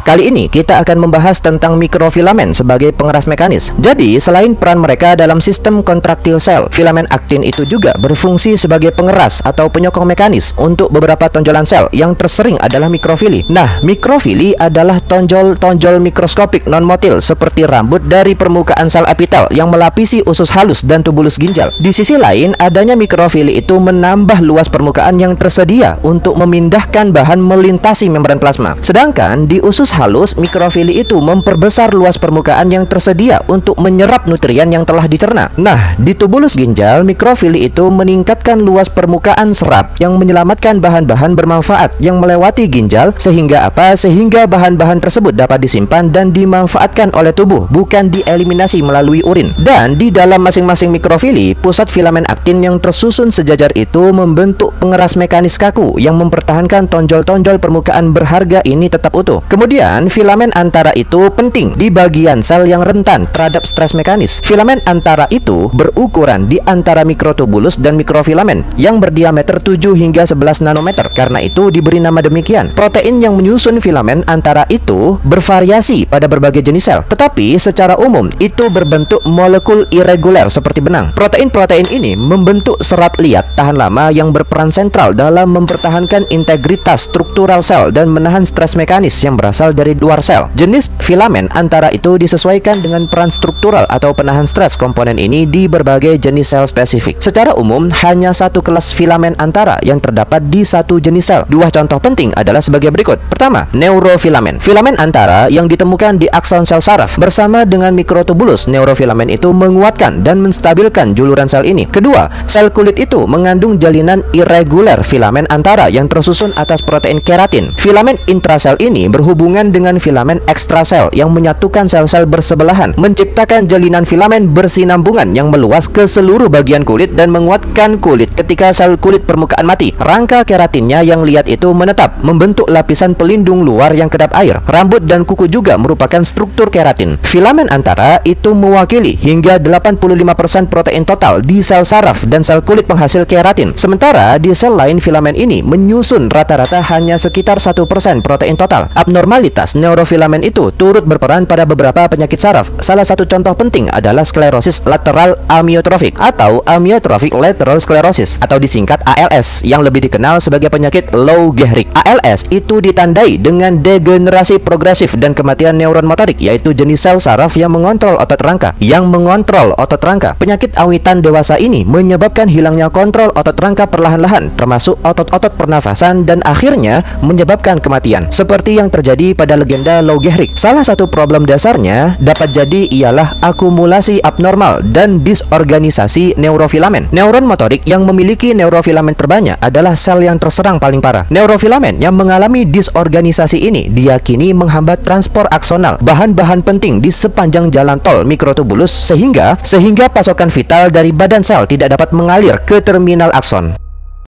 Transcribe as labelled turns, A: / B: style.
A: kali ini kita akan membahas tentang mikrofilamen sebagai pengeras mekanis. Jadi, selain peran mereka dalam sistem kontraktil sel, filamen aktin itu juga berfungsi sebagai pengeras atau penyokong mekanis untuk beberapa tonjolan sel yang tersering adalah mikrofili. Nah, mikrofili adalah tonjol-tonjol mikroskopik non-motil seperti rambut dari permukaan sel epitel yang melapisi usus halus dan tubulus ginjal. Di sisi lain, adanya mikrofili itu menambah luas permukaan yang tersedia untuk memindahkan bahan melintasi membran plasma. Sedangkan di usus halus, mikrofili itu memperbesar luas permukaan yang tersedia untuk menyerap nutrien yang telah dicerna. Nah, di tubulus ginjal, mikrofili itu meningkatkan luas permukaan serap yang menyelamatkan bahan-bahan bermanfaat yang melewati ginjal, sehingga apa? Sehingga bahan-bahan tersebut dapat disimpan dan dimanfaatkan oleh tubuh, bukan dieliminasi melalui urin. Dan di dalam masing-masing mikrofili, pusat filamen aktin yang tersusun sejajar itu membentuk pengeras mekanis kaku yang mempertahankan tonjol-tonjol permukaan berharga ini tetap utuh. Kemudian, filamen antara itu penting di bagian sel yang rentan terhadap stres mekanis. Filamen antara itu berukuran di antara mikrotubulus dan mikrofilamen yang berdiameter 7 hingga 11 nanometer. Karena itu diberi nama demikian. Protein yang menyusun filamen antara itu bervariasi pada berbagai jenis sel, tetapi secara umum itu berbentuk molekul irregular seperti benang. Protein-protein ini membentuk serat liat tahan lama yang berperan sentral dalam mempertahankan integritas struktural sel dan menahan stres mekanis yang berasal dari luar sel. Jenis filamen antara itu disesuaikan dengan peran struktural atau penahan stres komponen ini di berbagai jenis sel spesifik. Secara umum, hanya satu kelas filamen antara yang terdapat di satu jenis sel. Dua contoh penting adalah sebagai berikut. Pertama, neurofilamen. Filamen antara yang ditemukan di akson sel saraf bersama dengan mikrotubulus. Neurofilamen itu menguatkan dan menstabilkan juluran sel ini. Kedua, sel kulit itu mengandung jalinan irregular filamen antara yang tersusun atas protein keratin. Filamen intrasel ini berhubungan dengan filamen ekstrasel yang menyatukan sel-sel bersebelahan, menciptakan jalinan filamen bersinambungan yang meluas ke seluruh bagian kulit dan menguatkan kulit ketika sel kulit permukaan mati. Rangka keratinnya yang liat itu menetap, membentuk lapisan pelindung luar yang kedap air. Rambut dan kuku juga merupakan struktur keratin. Filamen antara itu mewakili hingga 85% protein total di sel saraf dan sel kulit penghasil keratin. Sementara di sel lain, filamen ini menyusun rata-rata hanya sekitar 1% protein total. Abnormalitas neurofilamen itu turut berperan pada beberapa penyakit saraf. Salah satu contoh penting adalah sklerosis lateral amiotrofik atau amyotrophic lateral sclerosis atau disingkat ALS yang lebih dikenal sebagai penyakit Lou Gehrig. ALS itu ditandai dengan degenerasi progresif dan kematian neuron motorik, yaitu jenis sel saraf yang mengontrol otot rangka. Penyakit awitan dewasa ini menyebabkan hilangnya kontrol otot rangka perlahan-lahan, termasuk otot-otot pernafasan, dan akhirnya menyebabkan kematian, seperti yang terjadi pada legenda Lou Gehrig. Salah satu problem dasarnya dapat jadi ialah akumulasi abnormal dan disorganisasi neurofilamen. Neuron motorik yang memiliki neurofilamen terbanyak adalah sel yang terserang paling parah. Neurofilamen yang mengalami disorganisasi ini diyakini menghambat transport aksonal, bahan-bahan penting di sepanjang jalan tol mikrotubulus, sehingga pasokan vital dari badan sel tidak dapat mengalir ke terminal akson.